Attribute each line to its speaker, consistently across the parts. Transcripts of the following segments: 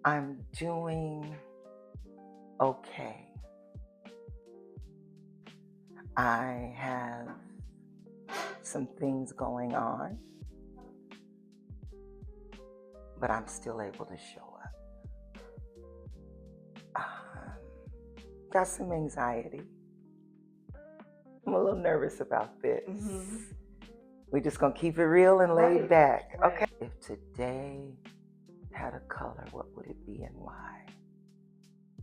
Speaker 1: I'm doing okay. I have some things going on, but I'm still able to show up. Got some anxiety. I'm a little nervous about this. We're just going to keep it real and laid back.
Speaker 2: Right.
Speaker 1: Okay. If today had a color, what would it be and why?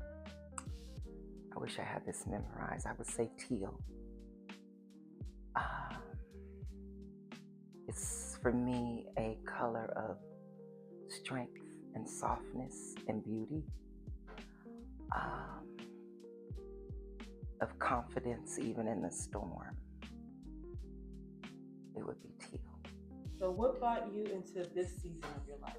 Speaker 1: I wish I had this memorized. I would say teal. It's for me a color of strength and softness and beauty, of confidence even in the storm. It would be teal.
Speaker 2: So what brought you into this season of your life?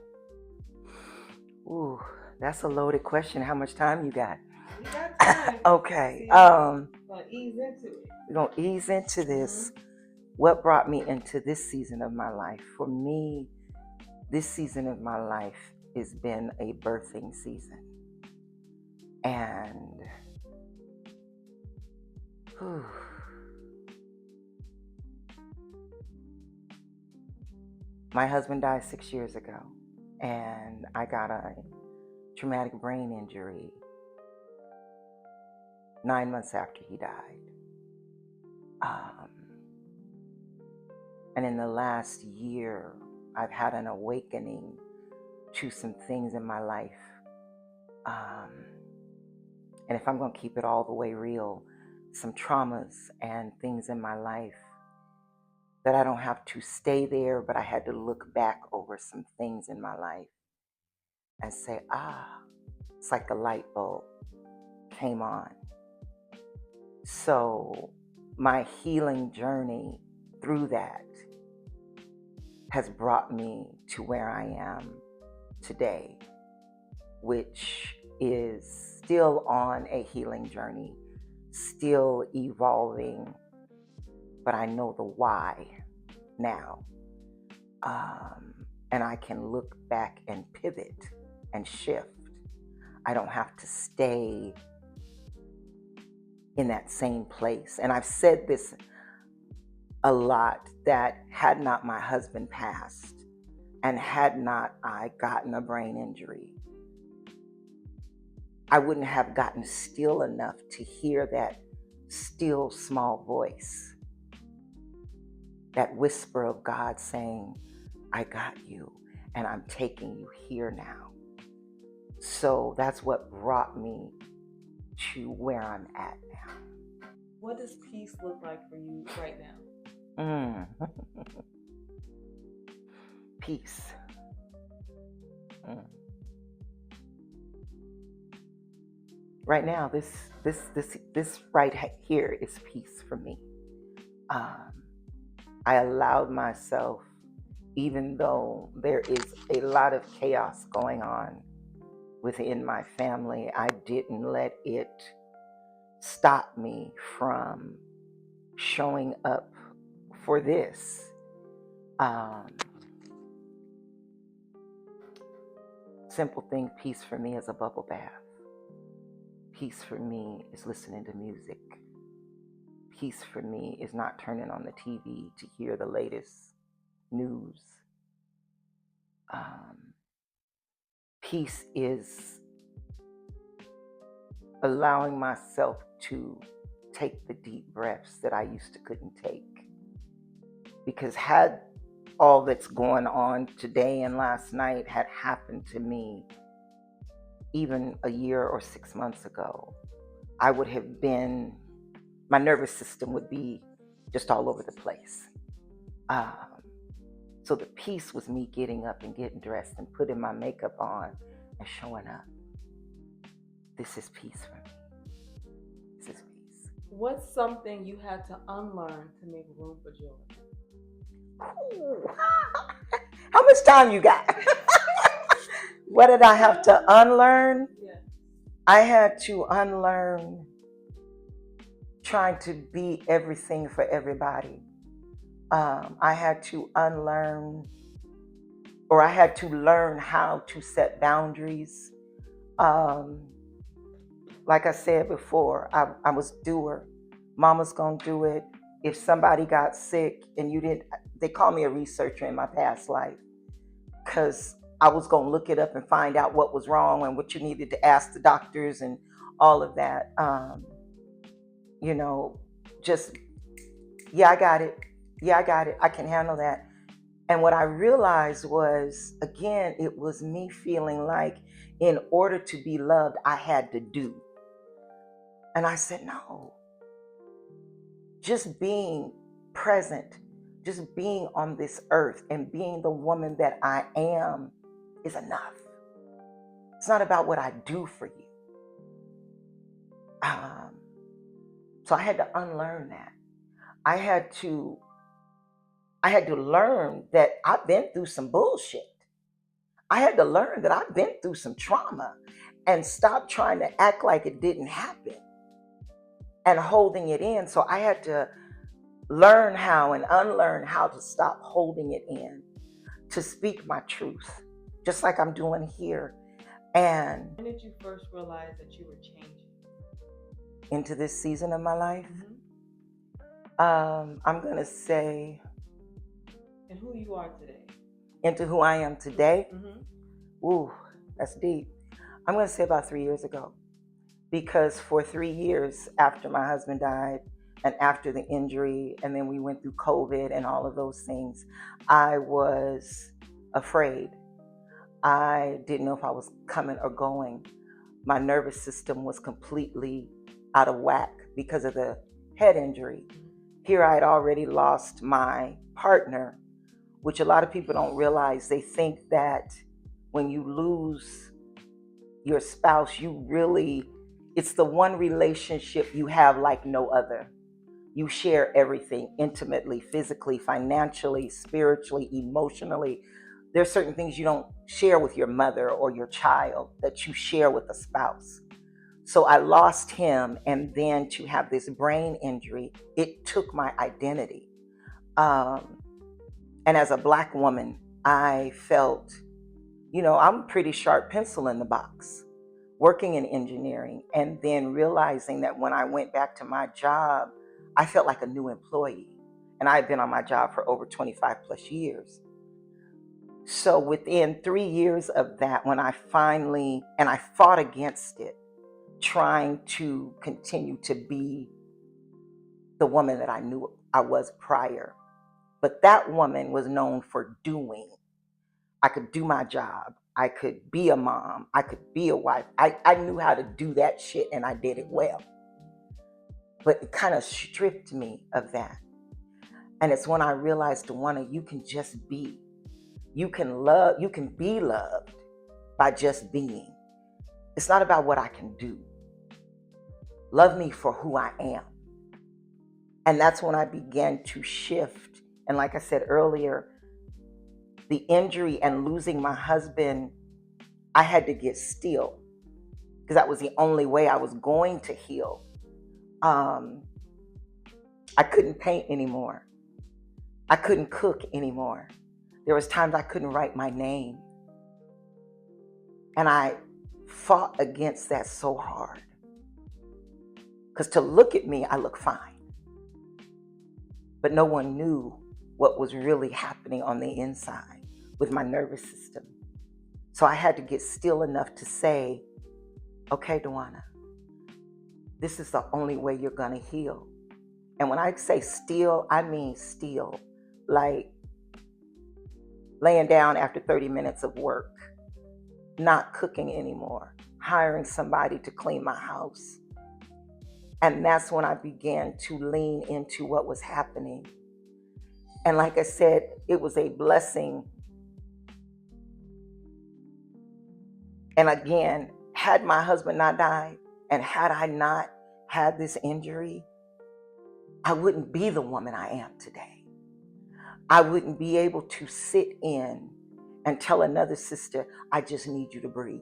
Speaker 1: Ooh, that's a loaded question. How much time you got?
Speaker 2: We got time.
Speaker 1: Okay.
Speaker 2: Gonna ease into it.
Speaker 1: We're going to ease into this. What brought me into this season of my life? For me, this season of my life has been a birthing season. And my husband died 6 years ago, and I got a traumatic brain injury 9 months after he died. And in the last year, I've had an awakening to some things in my life. And if I'm going to keep it all the way real, some traumas and things in my life that I don't have to stay there, but I had to look back over some things in my life and say, it's like the light bulb came on. So my healing journey through that has brought me to where I am today, which is still on a healing journey, still evolving, but I know the why now. And I can look back and pivot and shift. I don't have to stay in that same place. And I've said this a lot, that had not my husband passed and had not I gotten a brain injury, I wouldn't have gotten still enough to hear that still small voice, that whisper of God saying, I got you and I'm taking you here now. So that's what brought me to where I'm at now.
Speaker 2: What does peace look like for you right now?
Speaker 1: Peace. Right now, this right here is peace for me. I allowed myself, even though there is a lot of chaos going on within my family, I didn't let it stop me from showing up for this. Simple thing, peace for me is a bubble bath. Peace for me is listening to music. Peace for me is not turning on the TV to hear the latest news. Peace is allowing myself to take the deep breaths that I used to couldn't take. Because had all that's going on today and last night had happened to me even a year or 6 months ago, I would have been, my nervous system would be just all over the place. So the peace was me getting up and getting dressed and putting my makeup on and showing up. This is peace for me. This is peace.
Speaker 2: What's something you had to unlearn to make room for joy?
Speaker 1: How much time you got? What did I have to unlearn?
Speaker 2: Yeah.
Speaker 1: I had to unlearn trying to be everything for everybody. I had to unlearn, or I had to learn how to set boundaries Um, like I said before, I was doer. Mama's gonna do it. If somebody got sick and you didn't, they call me a researcher in my past life because I was gonna look it up and find out what was wrong and what you needed to ask the doctors and all of that. You know, just, yeah, I got it. Yeah, I got it. I can handle that. And what I realized was, again, it was me feeling like in order to be loved, I had to do. And I said, no, just being present, just being on this earth and being the woman that I am is enough. It's not about what I do for you. So I had to unlearn that. I had to learn that I've been through some bullshit. I had to learn that I've been through some trauma and stop trying to act like it didn't happen and holding it in. So I had to learn how and unlearn how to stop holding it in, to speak my truth, just like I'm doing here. And
Speaker 2: when did you first realize that you were changing?
Speaker 1: Into this season of my life,
Speaker 2: Mm-hmm.
Speaker 1: I'm going to say,
Speaker 2: And who you are today.
Speaker 1: Into who I am today.
Speaker 2: Mm-hmm.
Speaker 1: Ooh, that's deep. I'm going to say about 3 years ago. Because for 3 years after my husband died and after the injury, and then we went through COVID and all of those things, I was afraid. I didn't know if I was coming or going. My nervous system was completely out of whack because of the head injury. Here I had already lost my partner, which a lot of people don't realize. They think that when you lose your spouse, it's the one relationship you have like no other. You share everything intimately, physically, financially, spiritually, emotionally. There's certain things you don't share with your mother or your child that you share with a spouse. So I lost him, and then to have this brain injury, it took my identity. And as a Black woman, I felt, I'm a pretty sharp pencil in the box, working in engineering, and then realizing that when I went back to my job, I felt like a new employee. And I had been on my job for over 25 plus years. So within 3 years of that, when I fought against it, trying to continue to be the woman that I knew I was prior. But that woman was known for doing. I could do my job. I could be a mom. I could be a wife. I knew how to do that shit, and I did it well. But it kind of stripped me of that. And it's when I realized, Djuna, you can just be. You can be loved by just being. It's not about what I can do. Love me for who I am. And that's when I began to shift. And like I said earlier, the injury and losing my husband, I had to get still because that was the only way I was going to heal. I couldn't paint anymore. I couldn't cook anymore. There was times I couldn't write my name. And I fought against that so hard. Because to look at me, I look fine. But no one knew what was really happening on the inside with my nervous system. So I had to get still enough to say, okay, Djuna, this is the only way you're going to heal. And when I say still, I mean still. Like laying down after 30 minutes of work, not cooking anymore, hiring somebody to clean my house. And that's when I began to lean into what was happening. And like I said, it was a blessing. And again, had my husband not died, and had I not had this injury, I wouldn't be the woman I am today. I wouldn't be able to sit in and tell another sister, I just need you to breathe.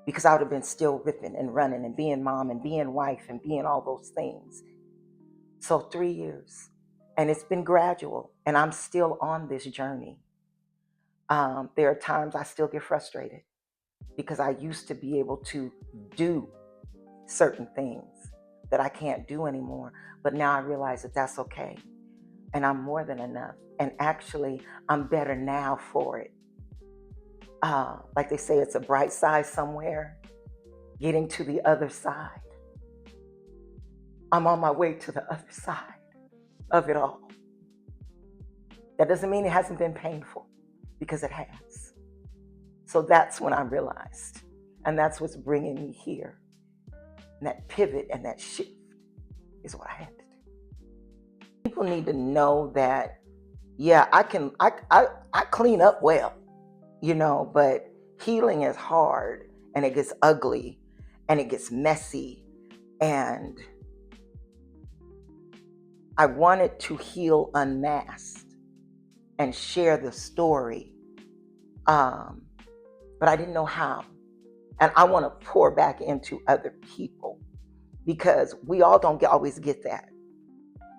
Speaker 1: Because I would have been still ripping and running and being mom and being wife and being all those things. So 3 years. And it's been gradual. And I'm still on this journey. There are times I still get frustrated. because I used to be able to do certain things that I can't do anymore. But now I realize that that's okay. And I'm more than enough. And actually, I'm better now for it. Like they say, it's a bright side somewhere. Getting to the other side. I'm on my way to the other side of it all. That doesn't mean it hasn't been painful, because it has. So that's when I realized. And that's what's bringing me here. And that pivot and that shift is what I had to do. People need to know that, yeah, I clean up well, but healing is hard, and it gets ugly, and it gets messy. And I wanted to heal unmasked and share the story, but I didn't know how. And I want to pour back into other people, because we all don't always get that.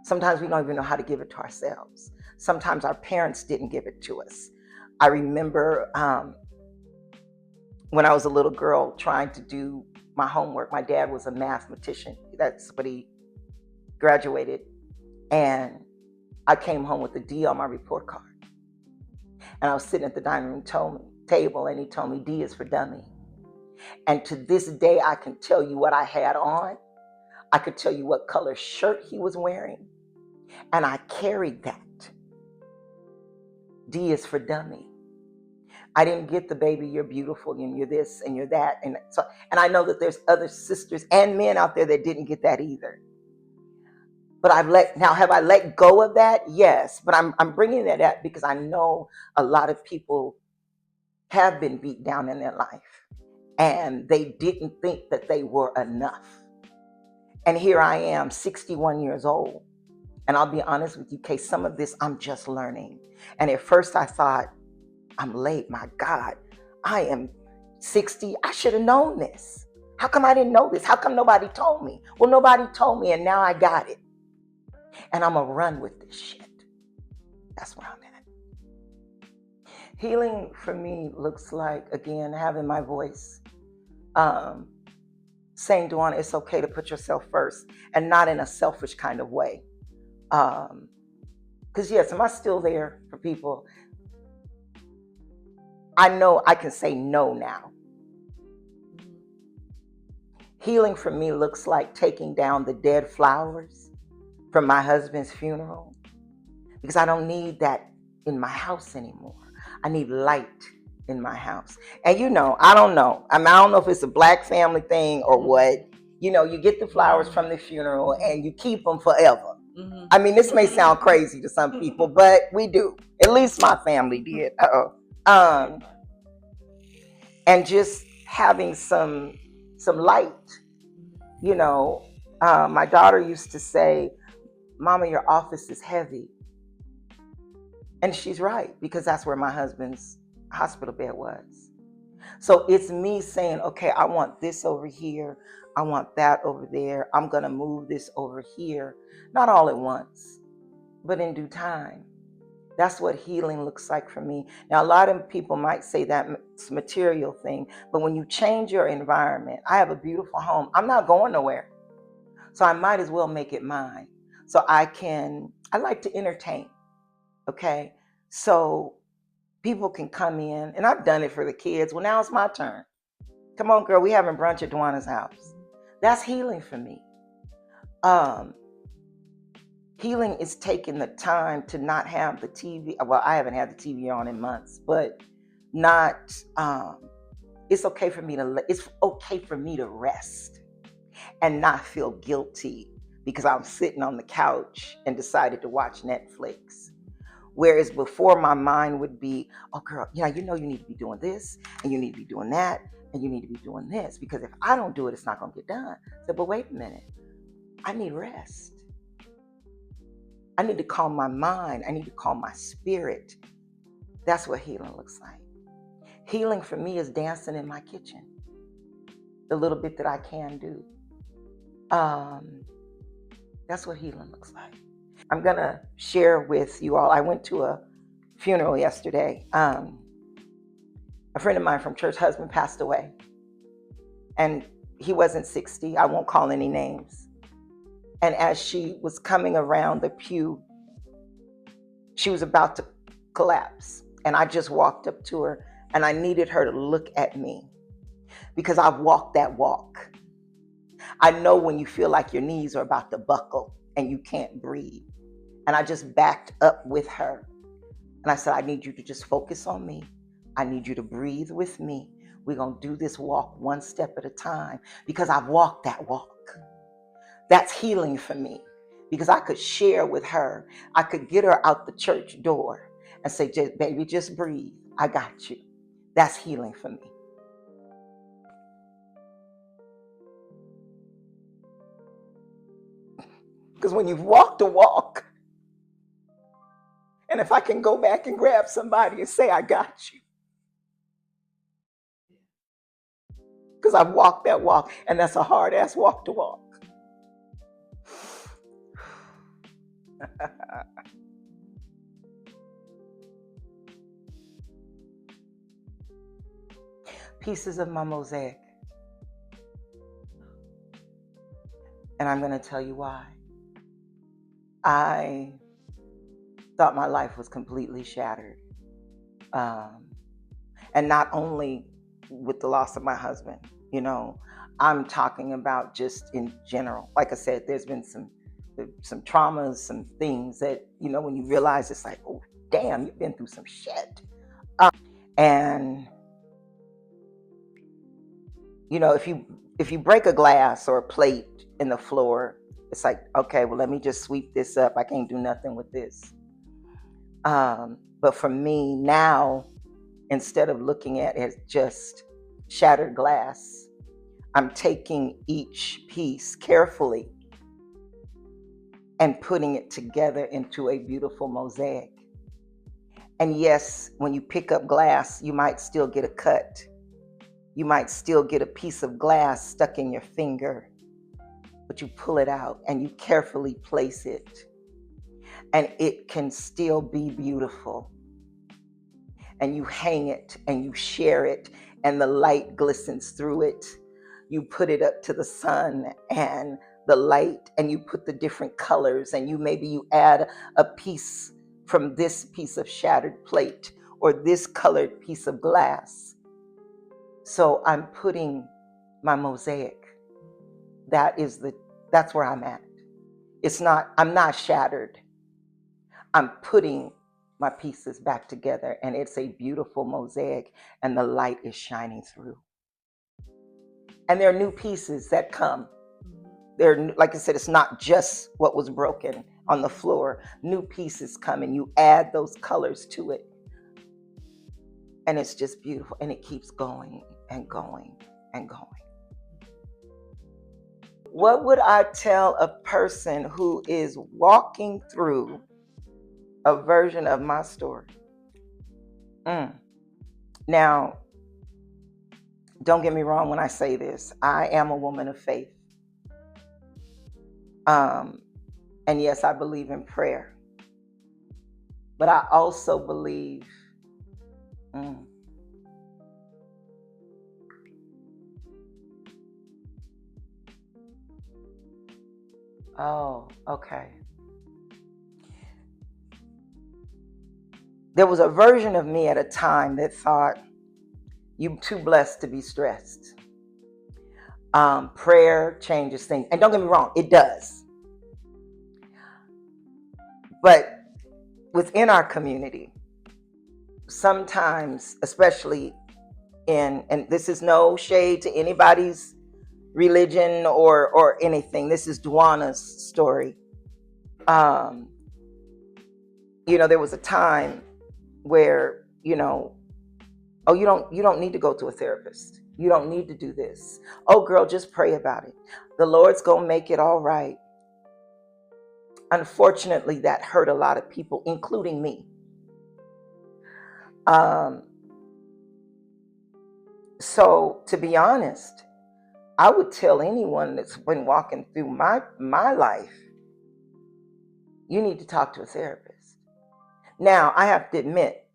Speaker 1: Sometimes we don't even know how to give it to ourselves. Sometimes our parents didn't give it to us. I remember when I was a little girl trying to do my homework. My dad was a mathematician. That's what he graduated. And I came home with a D on my report card. And I was sitting at the dining room table, and he told me D is for dummy. And to this day, I can tell you what I had on. I could tell you what color shirt he was wearing. And I carried that. D is for dummy. I didn't get the baby, you're beautiful, and you're this, and you're that. And I know that there's other sisters and men out there that didn't get that either. But have I let go of that? Yes. But I'm bringing that up because I know a lot of people have been beat down in their life, and they didn't think that they were enough. And here I am, 61 years old. And I'll be honest with you, Kay, some of this I'm just learning. And at first I thought, I'm late. My God, I am 60. I should have known this. How come I didn't know this? How come nobody told me? Well, nobody told me, and now I got it. And I'm going to run with this shit. That's where I'm at. Healing for me looks like, again, having my voice. Saying, Djuna, it's okay to put yourself first, and not in a selfish kind of way. Because yes, am I still there for people? I know I can say no now. Healing for me looks like taking down the dead flowers from my husband's funeral, because I don't need that in my house anymore. I need light in my house. And I don't know. I don't know if it's a Black family thing or what. You get the flowers from the funeral and you keep them forever. Mm-hmm. I mean, this may sound crazy to some people, but we do. At least my family did. And just having some light. My daughter used to say, Mama, your office is heavy. And she's right, because that's where my husband's hospital bed was. So it's me saying, okay, I want this over here. I want that over there. I'm going to move this over here. Not all at once, but in due time. That's what healing looks like for me. Now, a lot of people might say that's a material thing, but when you change your environment, I have a beautiful home. I'm not going nowhere. So I might as well make it mine. So I like to entertain. Okay. So people can come in, and I've done it for the kids. Well, now it's my turn. Come on, girl, we having brunch at Djuna's house. That's healing for me. Healing is taking the time to not have the TV. Well, I haven't had the TV on in months, but it's okay for me to rest and not feel guilty because I'm sitting on the couch and decided to watch Netflix. Whereas before, my mind would be, oh, girl, you need to be doing this, and you need to be doing that, and you need to be doing this, because if I don't do it, it's not going to get done. So, but wait a minute. I need rest. I need to calm my mind. I need to calm my spirit. That's what healing looks like. Healing for me is dancing in my kitchen. The little bit that I can do. That's what healing looks like. I'm going to share with you all. I went to a funeral yesterday. A friend of mine from church, husband passed away. And he wasn't 60. I won't call any names. And as she was coming around the pew, she was about to collapse. And I just walked up to her and I needed her to look at me because I've walked that walk. I know when you feel like your knees are about to buckle and you can't breathe. And I just backed up with her. And I said, I need you to just focus on me. I need you to breathe with me. We're going to do this walk one step at a time because I've walked that walk. That's healing for me because I could share with her. I could get her out the church door and say, baby, just breathe. I got you. That's healing for me. Because when you've walked a walk, and if I can go back and grab somebody and say, I got you. Because I've walked that walk, and that's a hard-ass walk to walk. Pieces of my mosaic. And I'm going to tell you why. I thought my life was completely shattered. And not only with the loss of my husband, you know, I'm talking about just in general. Like I said, there's been some traumas, some things that, you know, when you realize it's like, oh, damn, you've been through some shit. And, you know, if you break a glass or a plate in the floor, it's like, okay, well, let me just sweep this up. I can't do nothing with this. But for me now, instead of looking at it as just shattered glass, I'm taking each piece carefully and putting it together into a beautiful mosaic. And yes, when you pick up glass, you might still get a cut. You might still get a piece of glass stuck in your finger, but you pull it out and you carefully place it. And it can still be beautiful. And you hang it and you share it and the light glistens through it. You put it up to the sun and the light, and you put the different colors, and maybe you add a piece from this piece of shattered plate or this colored piece of glass. So I'm putting my mosaic. That's where I'm at. I'm not shattered. I'm putting my pieces back together, and it's a beautiful mosaic, and the light is shining through. And there are new pieces that come. Like I said, it's not just what was broken on the floor. New pieces come, and you add those colors to it. And it's just beautiful, and it keeps going and going and going. What would I tell a person who is walking through a version of my story? Now, don't get me wrong when I say this. I am a woman of faith. And yes, I believe in prayer. But I also believe oh, okay. There was a version of me at a time that thought, you're too blessed to be stressed. Prayer changes things. And don't get me wrong, it does. But within our community, sometimes, especially and this is no shade to anybody's religion or anything. This is Djuna's story. You know, there was a time where, you know, oh, you don't need to go to a therapist. You don't need to do this. Oh, girl, just pray about it. The Lord's gonna make it all right. Unfortunately, that hurt a lot of people, including me. So to be honest, I would tell anyone that's been walking through my life, you need to talk to a therapist. Now, I have to admit,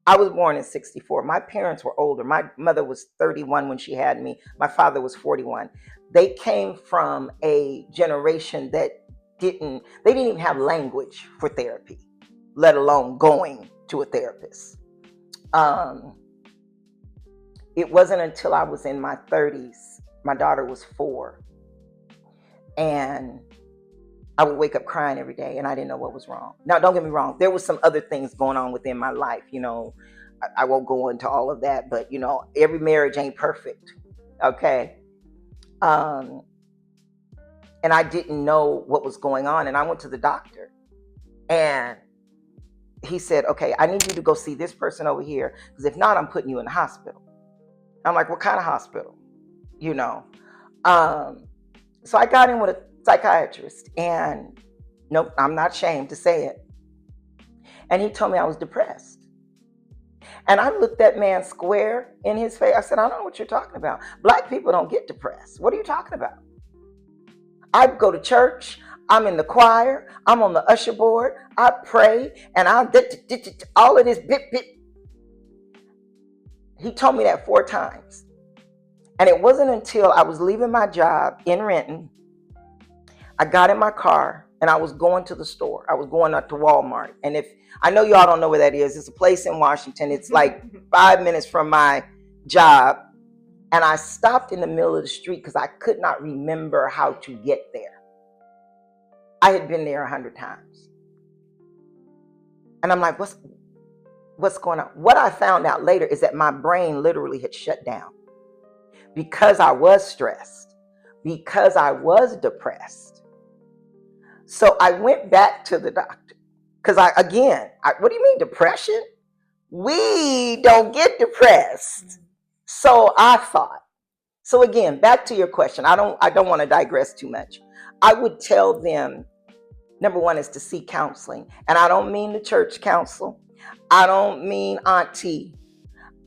Speaker 1: I was born in 64. My parents were older. My mother was 31 when she had me. My father was 41. They came from a generation that they didn't even have language for therapy, let alone going to a therapist. Um, it wasn't until I was in my 30s, my daughter was 4, and I would wake up crying every day and I didn't know what was wrong. Now, don't get me wrong, there was some other things going on within my life. I won't go into all of that, but every marriage ain't perfect. Okay. Um, and I didn't know what was going on. And I went to the doctor and he said, okay, I need you to go see this person over here, because if not, I'm putting you in the hospital. I'm like, what kind of hospital? You know? So I got in with a psychiatrist, and nope, I'm not ashamed to say it. And he told me I was depressed. And I looked that man square in his face. I said, I don't know what you're talking about. Black people don't get depressed. What are you talking about? I go to church. I'm in the choir. I'm on the usher board. I pray. And all of this bit. He told me that 4 times. And it wasn't until I was leaving my job in Renton, I got in my car and I was going to the store. I was going up to Walmart. And if I know y'all don't know where that is, it's a place in Washington. It's like 5 minutes from my job. And I stopped in the middle of the street because I could not remember how to get there. I had been there 100 times. And I'm like, what's going on? What I found out later is that my brain literally had shut down because I was stressed, because I was depressed. So I went back to the doctor because what do you mean depression? We don't get depressed. So I thought. So again, back to your question. I don't want to digress too much. I would tell them, number one is to seek counseling. And I don't mean the church counsel. I don't mean auntie.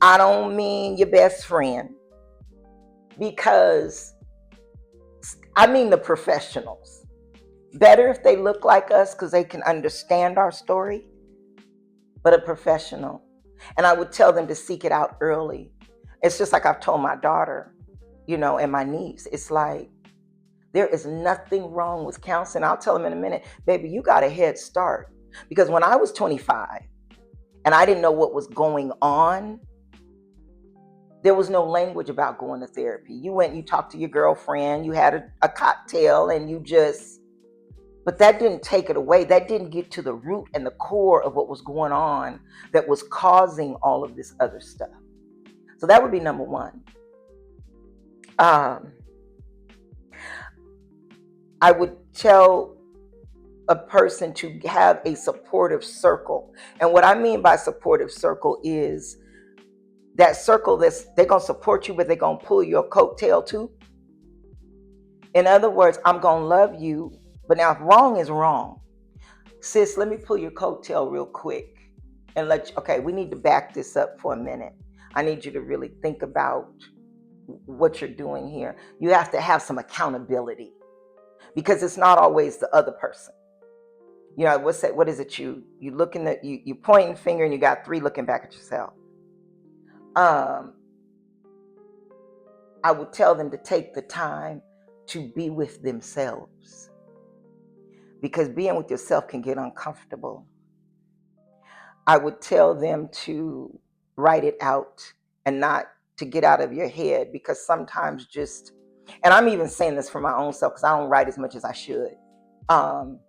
Speaker 1: I don't mean your best friend. Because I mean the professionals. Better if they look like us because they can understand our story, but a professional. And I would tell them to seek it out early. It's just like I've told my daughter, and my niece. It's like, there is nothing wrong with counseling. I'll tell them in a minute, baby, you got a head start. Because when I was 25 and I didn't know what was going on, there was no language about going to therapy. You went, you talked to your girlfriend, you had a cocktail, and but that didn't take it away. That didn't get to the root and the core of what was going on that was causing all of this other stuff. So that would be number one. I would tell a person to have a supportive circle. And what I mean by supportive circle is that circle they're going to support you, but they're going to pull your coattail too. In other words, I'm going to love you, but now if wrong is wrong, sis, let me pull your coattail real quick and okay, we need to back this up for a minute. I need you to really think about what you're doing here. You have to have some accountability because it's not always the other person. What is it? You looking at you pointing finger and you got 3 looking back at yourself. I would tell them to take the time to be with themselves, because being with yourself can get uncomfortable. I would tell them to write it out and not to get out of your head, because sometimes and I'm even saying this for my own self because I don't write as much as I should, to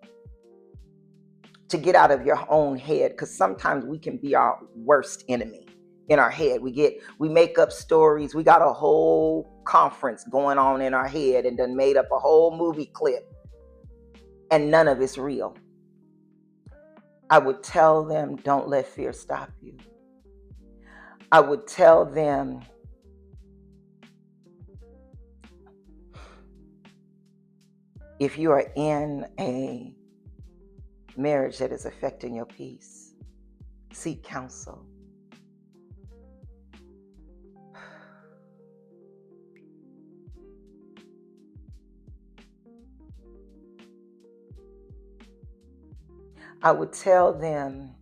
Speaker 1: get out of your own head, because sometimes we can be our worst enemy in our head. We make up stories. We got a whole conference going on in our head and then made up a whole movie clip, and none of it's real. I would tell them, don't let fear stop you. I would tell them, if you are in a marriage that is affecting your peace, seek counsel. I would tell them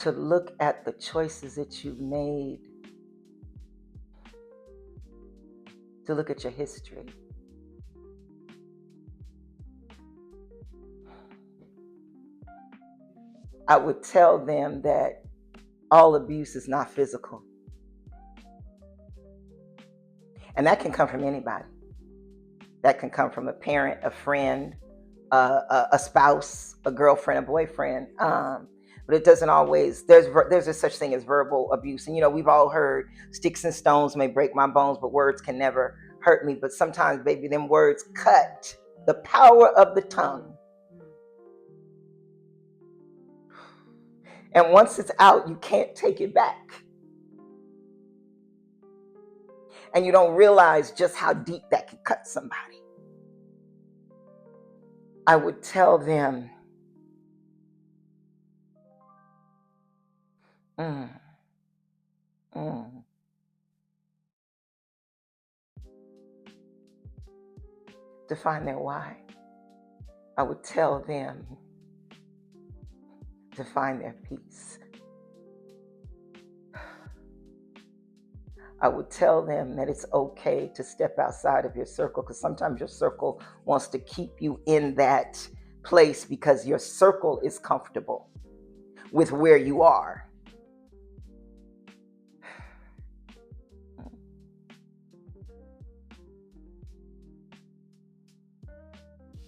Speaker 1: to look at the choices that you've made, to look at your history. I would tell them that all abuse is not physical. And that can come from anybody. That can come from a parent, a friend, a spouse, a girlfriend, a boyfriend. But it doesn't always. There's a such thing as verbal abuse, and we've all heard sticks and stones may break my bones, but words can never hurt me. But sometimes, baby, them words cut. The power of the tongue. And once it's out, you can't take it back. And you don't realize just how deep that can cut somebody. I would tell them, to find their why. I would tell them to find their peace. I would tell them that it's okay to step outside of your circle, because sometimes your circle wants to keep you in that place because your circle is comfortable with where you are.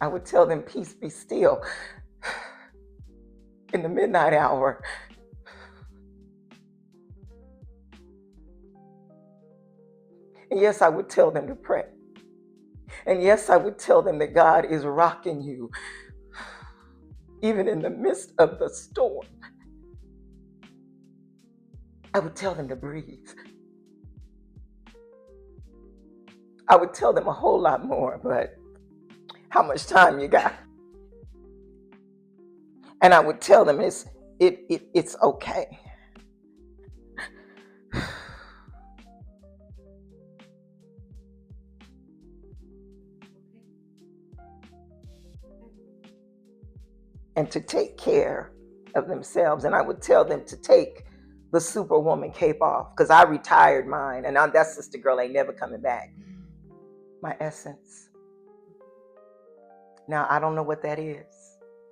Speaker 1: I would tell them, peace be still in the midnight hour. And yes, I would tell them to pray. And yes, I would tell them that God is rocking you, even in the midst of the storm. I would tell them to breathe. I would tell them a whole lot more, but how much time you got? And I would tell them it's okay. And to take care of themselves. And I would tell them to take the superwoman cape off, because I retired mine, and that sister girl ain't never coming back. My essence. Now, I don't know what that is.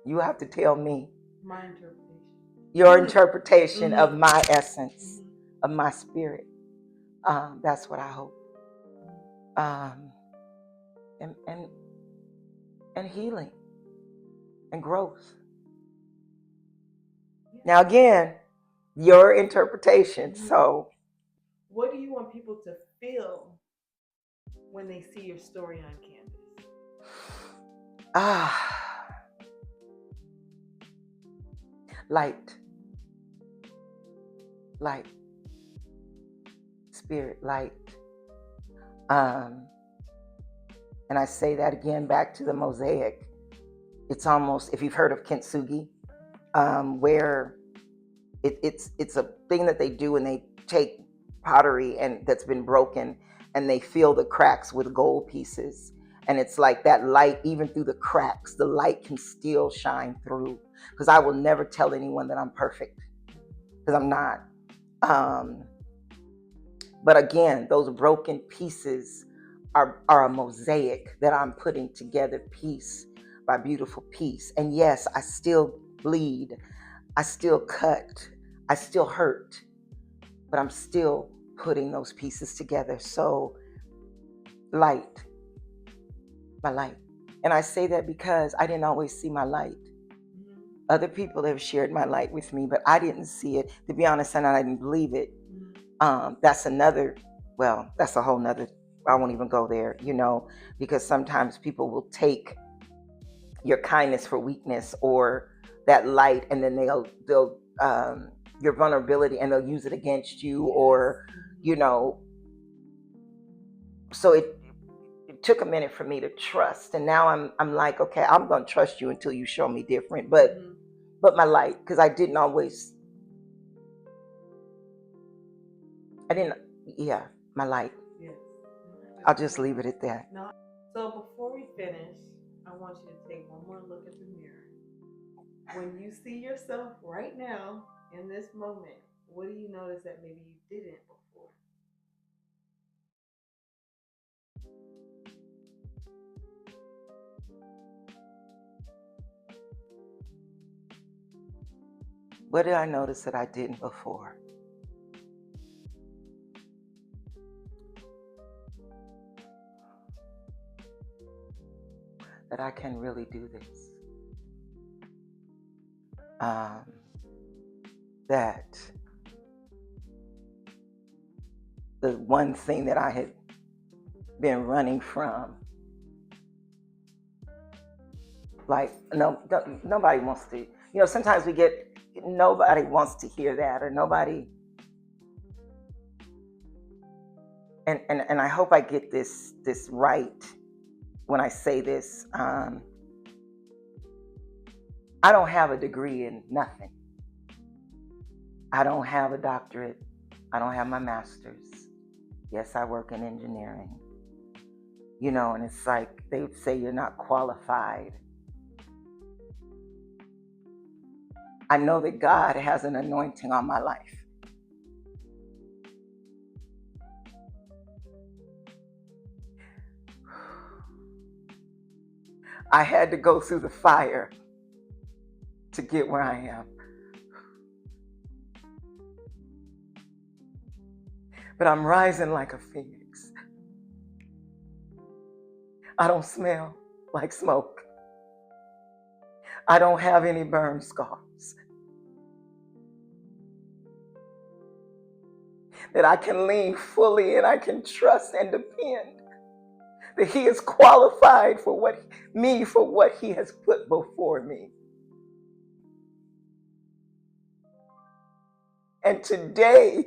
Speaker 1: You have to tell me.
Speaker 2: My interpretation.
Speaker 1: Your interpretation of my essence, of my spirit. That's what I hope. And healing and growth. Now, again, your interpretation. So,
Speaker 2: what do you want people to feel when they see your story on canvas?
Speaker 1: Light. Spirit, light. And I say that again back to the mosaic. It's almost, if you've heard of kintsugi, where it's a thing that they do, and they take pottery and that's been broken, and they fill the cracks with gold pieces. And it's like that light, even through the cracks, the light can still shine through. Because I will never tell anyone that I'm perfect, because I'm not. But again, those broken pieces are a mosaic that I'm putting together, piece by beautiful piece. And yes, I still bleed, I still cut, I still hurt, but I'm still putting those pieces together. So, light, my light. And I say that because I didn't always see my light. Other people have shared my light with me, but I didn't see it. To be honest, and I didn't believe it. That's a whole nother, I won't even go there, because sometimes people will take your kindness for weakness, or that light, and then they'll your vulnerability, and they'll use it against you, or so it took a minute for me to trust. And now I'm like, okay, I'm gonna trust you until you show me different. But my light, because I didn't always, my light.
Speaker 2: Yes.
Speaker 1: I'll just leave it at that.
Speaker 2: No. So before we finish, I want you to take one more look at the mirror. When you see yourself right now, In this moment, what do you notice that maybe you didn't before?
Speaker 1: What did I notice that I didn't before? That I can really do this. That the one thing that I had been running from, like, nobody wants to, sometimes we get, nobody wants to hear that, or nobody, and I hope I get this right when I say this. I don't have a degree in nothing. I don't have a doctorate. I don't have my master's. Yes, I work in engineering. And it's like they say you're not qualified. I know that God has an anointing on my life. I had to go through the fire to get where I am. But I'm rising like a phoenix. I don't smell like smoke. I don't have any burn scars. That I can lean fully and I can trust and depend that He is qualified for what He has put before me. And today,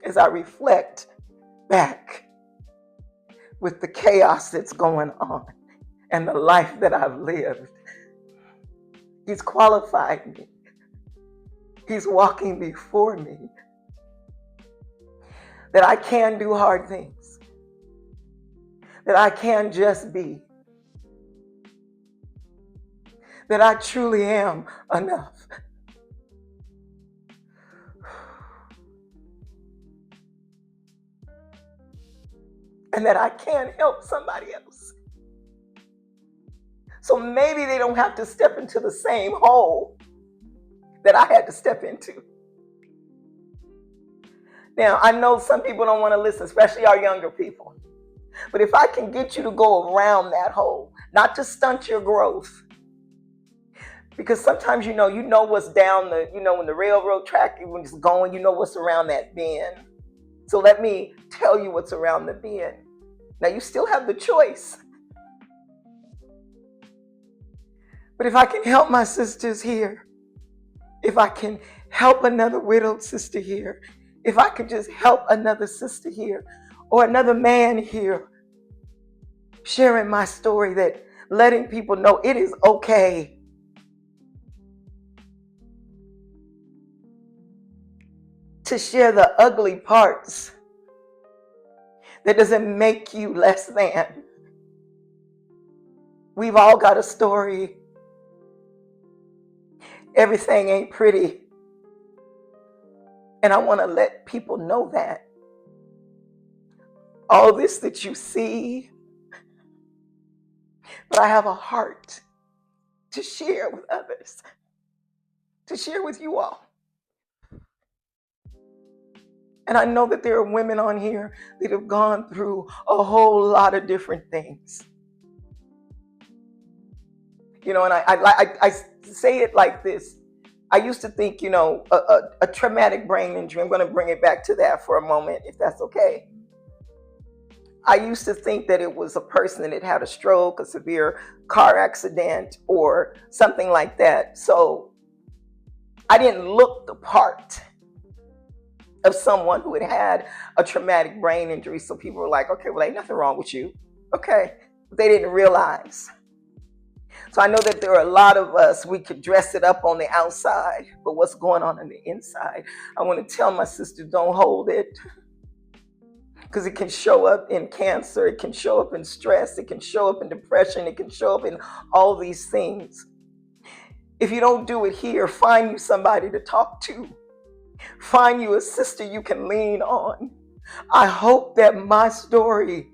Speaker 1: as I reflect back with the chaos that's going on and the life that I've lived, He's qualified me. He's walking before me. That I can do hard things. That I can just be. That I truly am enough. And that I can help somebody else. So maybe they don't have to step into the same hole that I had to step into. Now, I know some people don't want to listen, especially our younger people. But if I can get you to go around that hole, not to stunt your growth, because sometimes you know what's down the, when the railroad track when it's going, you know what's around that bend. So let me tell you what's around the bend. Now you still have the choice. But if I can help my sisters here, if I can help another widowed sister here, if I could just help another sister here or another man here, sharing my story, that letting people know it is okay. To share the ugly parts, that doesn't make you less than. We've all got a story. Everything ain't pretty. And I want to let people know that. All this that you see, but I have a heart to share with others, to share with you all. And I know that there are women on here that have gone through a whole lot of different things. And I say it like this. I used to think, a traumatic brain injury, I'm going to bring it back to that for a moment, if that's okay. I used to think that it was a person that had a stroke, a severe car accident, or something like that. So I didn't look the part of someone who had a traumatic brain injury. So people were like, okay, well, ain't nothing wrong with you. Okay. But they didn't realize. So I know that there are a lot of us, we could dress it up on the outside, but what's going on the inside? I want to tell my sisters, don't hold it. Because it can show up in cancer, it can show up in stress, it can show up in depression, it can show up in all these things. If you don't do it here, find you somebody to talk to. Find you a sister you can lean on. I hope that my story,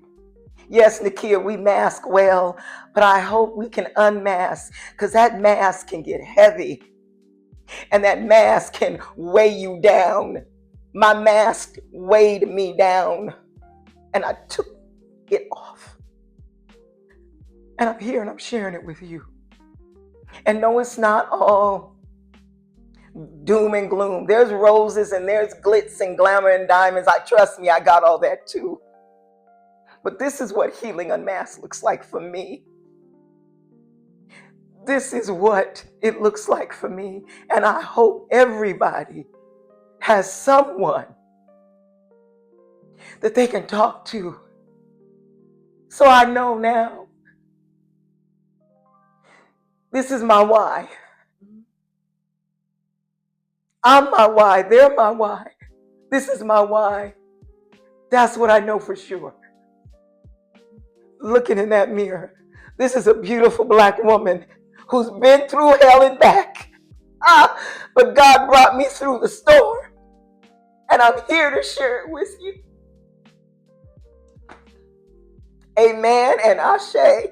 Speaker 1: yes, Nakia, we mask well, but I hope we can unmask, because that mask can get heavy and that mask can weigh you down. My mask weighed me down and I took it off. And I'm here and I'm sharing it with you. And no, it's not all doom and gloom. There's roses and there's glitz and glamour and diamonds. Trust me, I got all that too. But this is what healing unmasked looks like for me. This is what it looks like for me. And I hope everybody has someone that they can talk to. So I know now. This is my why. I'm my why. They're my why. This is my why. That's what I know for sure. Looking in that mirror, this is a beautiful Black woman who's been through hell and back. But God brought me through the storm. And I'm here to share it with you. Amen and ashe.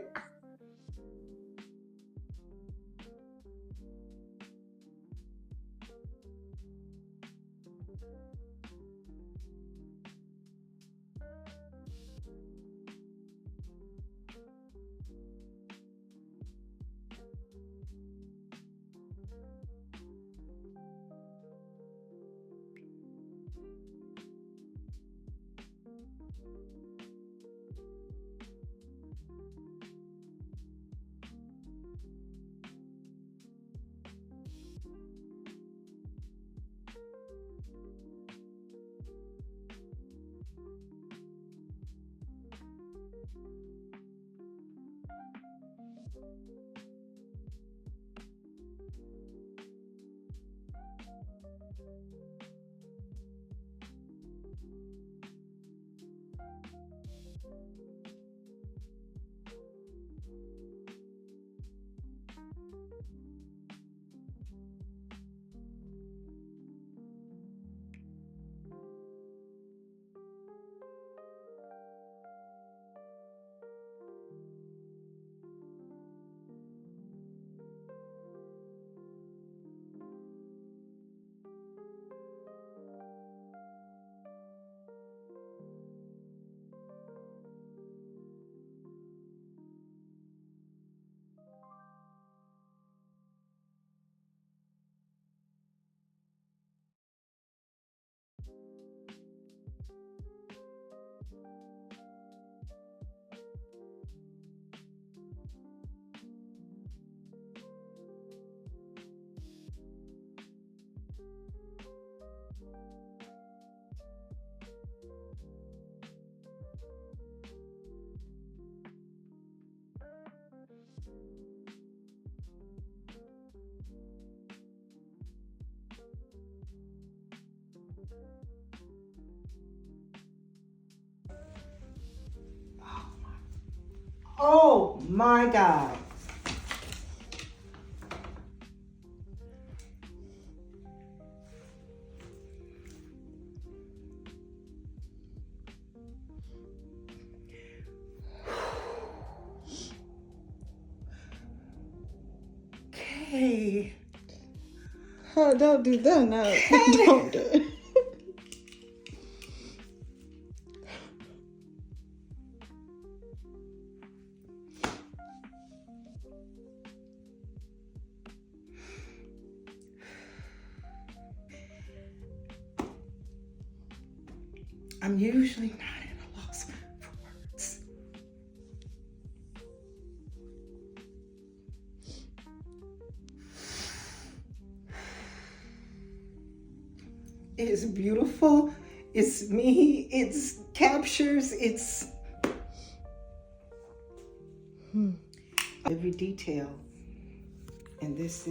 Speaker 3: Oh my God. Okay.
Speaker 4: Oh, don't do that now. Don't do it.
Speaker 3: I'm usually not at a loss for words. It is beautiful. It's me. It's captures. It's every detail. And this